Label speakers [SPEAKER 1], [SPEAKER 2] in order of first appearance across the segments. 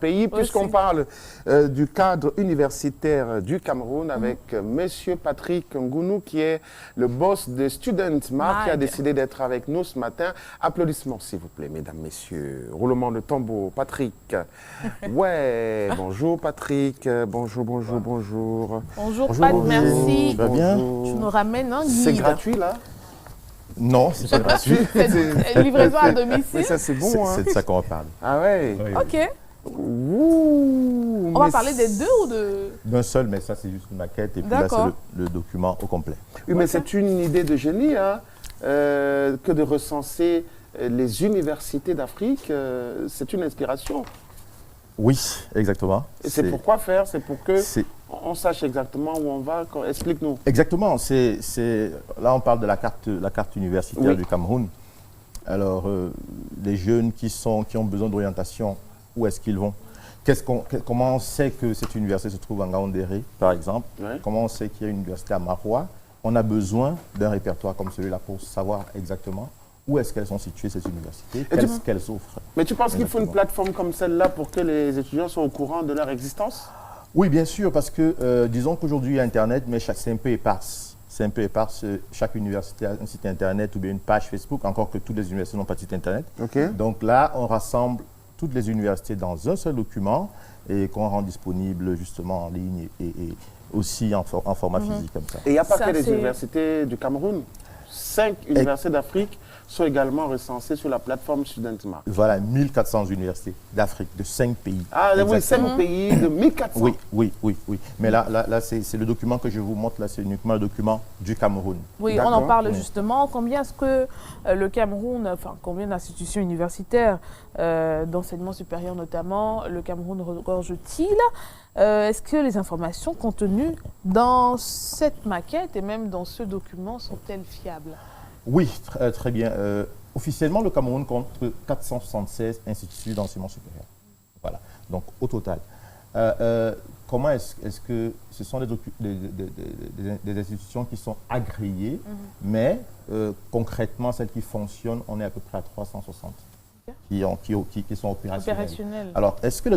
[SPEAKER 1] pays, puisqu'on parle du cadre universitaire du Cameroun avec Monsieur Patrick Ngounou, qui est le boss de Student Mag, qui a décidé d'être avec nous ce matin. Applaudissements, s'il vous plaît, mesdames, messieurs. Roulement de tambour, Patrick. Ouais, bonjour Patrick, bonjour.
[SPEAKER 2] Bonjour Pat, merci.
[SPEAKER 3] Ça va bien?
[SPEAKER 2] Tu nous ramènes un guide.
[SPEAKER 1] C'est gratuit là?
[SPEAKER 3] Non, c'est pas gratuit.
[SPEAKER 2] C'est livraison à domicile.
[SPEAKER 1] Mais ça c'est bon, hein?
[SPEAKER 3] C'est de ça qu'on va parler.
[SPEAKER 1] Ah ouais?
[SPEAKER 3] Oui,
[SPEAKER 2] Ok.
[SPEAKER 1] Ouh,
[SPEAKER 2] On va parler des deux ou de...
[SPEAKER 3] D'un seul, mais ça c'est juste une maquette et puis là c'est le document au complet.
[SPEAKER 1] Oui, mais c'est une idée de génie, hein, que de recenser les universités d'Afrique. C'est une inspiration.
[SPEAKER 3] Oui, exactement.
[SPEAKER 1] Et c'est pourquoi faire? C'est pour que on sache exactement où on va. Explique-nous.
[SPEAKER 3] Exactement. Là, on parle de la carte universitaire du Cameroun. Alors, les jeunes qui ont besoin d'orientation, où est-ce qu'ils vont? Comment on sait que cette université se trouve en Gaoundéré, par exemple? Comment on sait qu'il y a une université à Maroua? On a besoin d'un répertoire comme celui-là pour savoir exactement où est-ce qu'elles sont situées, ces universités, qu'est-ce qu'elles offrent.
[SPEAKER 1] Mais tu penses qu'il faut une plateforme comme celle-là pour que les étudiants soient au courant de leur existence?
[SPEAKER 3] Oui, bien sûr, parce que disons qu'aujourd'hui il y a Internet, mais c'est un peu éparse. C'est un peu éparse. Chaque université a un site Internet ou bien une page Facebook, encore que toutes les universités n'ont pas de site Internet. Donc là, on rassemble toutes les universités dans un seul document et qu'on rend disponible justement en ligne et aussi en format physique comme ça.
[SPEAKER 1] Et il n'y a pas que les universités du Cameroun. 5 universités d'Afrique sont également recensées sur la plateforme Student Mag.
[SPEAKER 3] Voilà, 1400 universités d'Afrique, de 5 pays.
[SPEAKER 1] Ah oui, 5 pays de 1400.
[SPEAKER 3] Oui. Mais là c'est le document que je vous montre, là, c'est uniquement le document du Cameroun.
[SPEAKER 2] Oui, on en parle justement. Combien est-ce que le Cameroun, enfin, combien d'institutions universitaires, d'enseignement supérieur notamment, le Cameroun regorge-t-il? Est-ce que les informations contenues dans cette maquette et même dans ce document sont-elles fiables?
[SPEAKER 3] Oui, très bien. Officiellement, le Cameroun compte 476 instituts d'enseignement supérieur. Voilà, donc au total. Comment est-ce que ce sont des institutions qui sont agréées, mais concrètement, celles qui fonctionnent, on est à peu près à 360 qui sont opérationnelles. Alors, est-ce que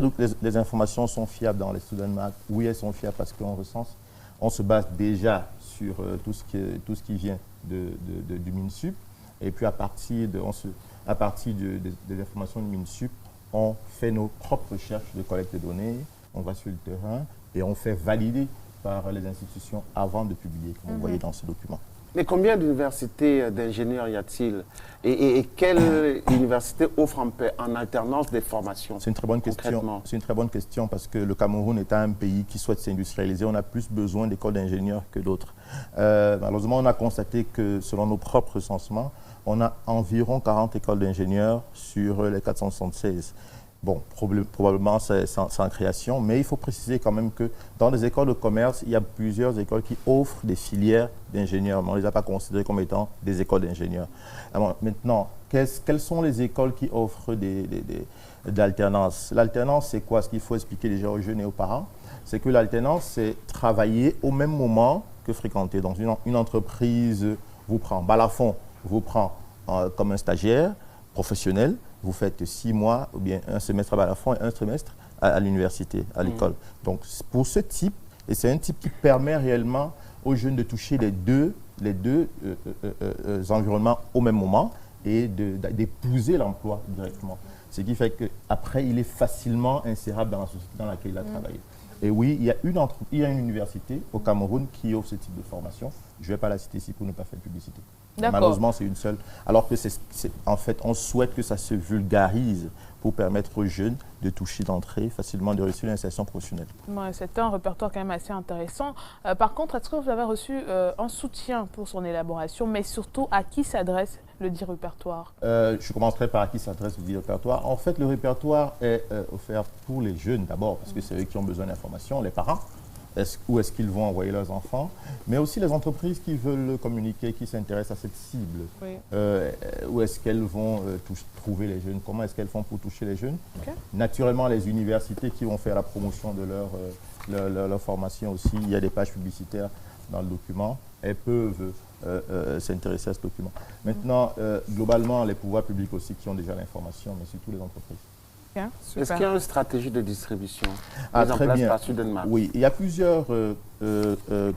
[SPEAKER 3] les informations sont fiables dans les Student Mag? Oui, elles sont fiables parce qu'on recense. On se base déjà sur tout ce qui vient du MINSUP. Et puis, à partir des informations du MINSUP, on fait nos propres recherches de collecte de données, on va sur le terrain et on fait valider par les institutions avant de publier, comme vous voyez dans ce document.
[SPEAKER 1] Mais combien d'universités d'ingénieurs y a-t-il et quelle université offre en alternance des formations?
[SPEAKER 3] C'est une très bonne question. C'est une très bonne question parce que le Cameroun étant un pays qui souhaite s'industrialiser, on a plus besoin d'écoles d'ingénieurs que d'autres. Malheureusement, on a constaté que selon nos propres recensements, on a environ 40 écoles d'ingénieurs sur les 476. Bon, probablement c'est en création, mais il faut préciser quand même que dans les écoles de commerce, il y a plusieurs écoles qui offrent des filières d'ingénieurs, mais on ne les a pas considérées comme étant des écoles d'ingénieurs. Maintenant, quelles sont les écoles qui offrent d'alternance? L'alternance, c'est quoi? Ce qu'il faut expliquer déjà aux jeunes et aux parents, c'est que l'alternance, c'est travailler au même moment que fréquenter. Donc, une entreprise vous prend, Balafon vous prend comme un stagiaire professionnel. Vous faites 6 mois ou bien un semestre à Balafon et un semestre à l'université, à l'école. Donc, pour ce type, et c'est un type qui permet réellement aux jeunes de toucher les deux environnements au même moment et d'épouser l'emploi directement. Ce qui fait qu'après, il est facilement insérable dans la société dans laquelle il a travaillé. Et oui, il y a une université au Cameroun qui offre ce type de formation. Je ne vais pas la citer ici pour ne pas faire de publicité. Malheureusement, c'est une seule. Alors que en fait, on souhaite que ça se vulgarise pour permettre aux jeunes de toucher d'entrée facilement, de réussir l'insertion professionnelle.
[SPEAKER 2] Ouais, c'est un répertoire quand même assez intéressant. Par contre, est-ce que vous avez reçu un soutien pour son élaboration, mais surtout à qui s'adresse le dit répertoire?
[SPEAKER 3] Je commencerai par à qui s'adresse le dit répertoire. En fait, le répertoire est offert pour les jeunes d'abord, parce que c'est eux qui ont besoin d'informations, les parents. Où est-ce qu'ils vont envoyer leurs enfants, mais aussi les entreprises qui veulent communiquer, qui s'intéressent à cette cible. Où est-ce qu'elles vont trouver les jeunes? Comment est-ce qu'elles font pour toucher les jeunes? Naturellement, les universités qui vont faire la promotion de leur formation aussi. Il y a des pages publicitaires dans le document. Elles peuvent s'intéresser à ce document. Maintenant, globalement, les pouvoirs publics aussi qui ont déjà l'information, mais surtout les entreprises.
[SPEAKER 2] Bien, super.
[SPEAKER 1] Est-ce qu'il y a une stratégie de distribution
[SPEAKER 3] Ah,
[SPEAKER 1] mise en
[SPEAKER 3] très
[SPEAKER 1] place
[SPEAKER 3] bien.
[SPEAKER 1] par Studentmart?
[SPEAKER 3] Oui, il y a plusieurs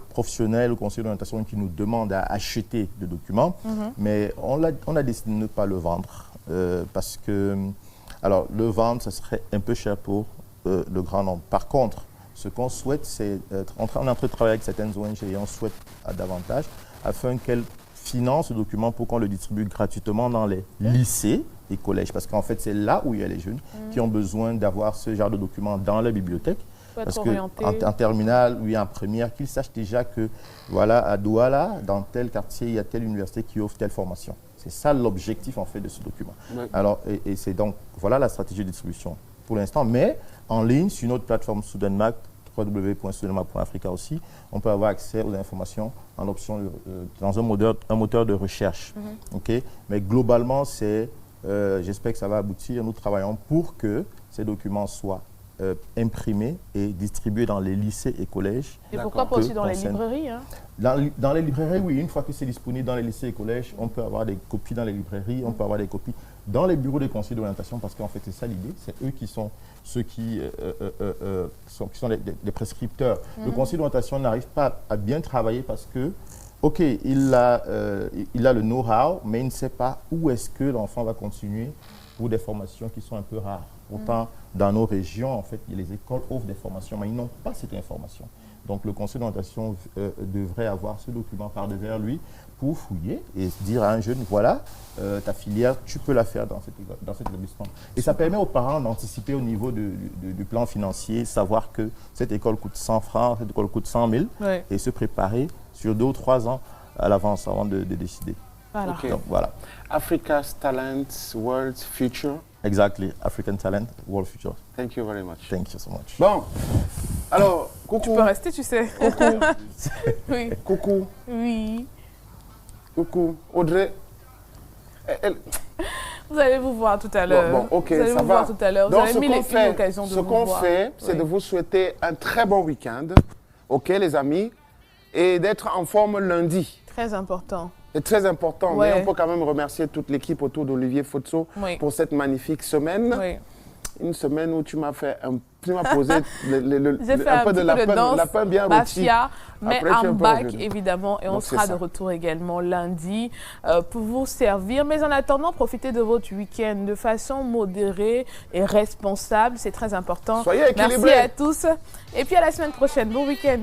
[SPEAKER 3] professionnels au conseil d'orientation qui nous demandent à acheter des documents, mais on a décidé de ne pas le vendre parce que, alors, le vendre, ça serait un peu cher pour le grand nombre. Par contre, ce qu'on souhaite, c'est, on est en train de travailler avec certaines ONG et on souhaite davantage afin qu'elles financent ce document pour qu'on le distribue gratuitement dans les lycées et collèges. Parce qu'en fait, c'est là où il y a les jeunes qui ont besoin d'avoir ce genre de documents dans la bibliothèque. Parce qu'en terminale ou en première, qu'ils sachent déjà que, voilà, à Douala, dans tel quartier, il y a telle université qui offre telle formation. C'est ça l'objectif, en fait, de ce document. Oui. Alors, et c'est donc, voilà la stratégie de distribution pour l'instant. Mais en ligne, sur notre plateforme Studentmart, www.studentmart.africa aussi, on peut avoir accès aux informations en option dans un moteur de recherche. Okay? Mais globalement, c'est, j'espère que ça va aboutir. Nous travaillons pour que ces documents soient imprimés et distribués dans les lycées et collèges.
[SPEAKER 2] Et pourquoi pas aussi dans les librairies, hein?
[SPEAKER 3] Dans les librairies, oui. Une fois que c'est disponible dans les lycées et collèges, on peut avoir des copies dans les librairies, on peut avoir des copies dans les bureaux des conseils d'orientation, parce qu'en fait, c'est ça l'idée. C'est eux qui sont ceux qui sont les prescripteurs. Le conseil d'orientation n'arrive pas à bien travailler parce que, OK, il a le know-how, mais il ne sait pas où est-ce que l'enfant va continuer pour des formations qui sont un peu rares. Pourtant, dans nos régions, en fait, les écoles offrent des formations, mais ils n'ont pas cette information. Donc, le conseil d'orientation devrait avoir ce document par devers lui pour fouiller et dire à un jeune, voilà, ta filière, tu peux la faire dans cet établissement. Et ça permet aux parents d'anticiper au niveau du plan financier, savoir que cette école coûte 100 francs, cette école coûte 100 000, et se préparer sur 2 ou 3 ans à l'avance avant de décider.
[SPEAKER 2] Voilà.
[SPEAKER 1] Okay.
[SPEAKER 3] Donc, voilà.
[SPEAKER 1] Africa's Talent, World's Future.
[SPEAKER 3] Exactly. African Talent, World Future.
[SPEAKER 1] Thank you very much.
[SPEAKER 3] Thank you so much.
[SPEAKER 1] Bon, alors, coucou.
[SPEAKER 2] Tu peux rester, tu sais.
[SPEAKER 1] Coucou.
[SPEAKER 2] Oui.
[SPEAKER 1] Coucou.
[SPEAKER 2] Oui.
[SPEAKER 1] Coucou. Audrey.
[SPEAKER 2] Vous allez vous voir tout à l'heure.
[SPEAKER 1] Bon, ok,
[SPEAKER 2] vous allez
[SPEAKER 1] ça
[SPEAKER 2] vous
[SPEAKER 1] va.
[SPEAKER 2] voir tout à l'heure. Vous
[SPEAKER 1] Donc,
[SPEAKER 2] avez mis les filles l'occasion de vous voir.
[SPEAKER 1] Ce qu'on fait, c'est de vous souhaiter un très bon week-end, ok, les amis, et d'être en forme lundi.
[SPEAKER 2] Très important.
[SPEAKER 1] C'est très important,
[SPEAKER 2] Ouais.
[SPEAKER 1] mais on peut quand même remercier toute l'équipe autour d'Olivier Fotso pour cette magnifique semaine.
[SPEAKER 2] Oui.
[SPEAKER 1] Une semaine où tu m'as posé un peu de lapin bien rôti.
[SPEAKER 2] Mafia, mais
[SPEAKER 1] Après, tu es
[SPEAKER 2] en
[SPEAKER 1] un peu
[SPEAKER 2] bac
[SPEAKER 1] revenu.
[SPEAKER 2] évidemment, et on
[SPEAKER 1] Donc,
[SPEAKER 2] sera
[SPEAKER 1] c'est
[SPEAKER 2] de
[SPEAKER 1] ça.
[SPEAKER 2] retour également lundi pour vous servir. Mais en attendant, profitez de votre week-end de façon modérée et responsable, c'est très important.
[SPEAKER 1] Soyez équilibrés.
[SPEAKER 2] Merci à tous et puis à la semaine prochaine. Bon week-end.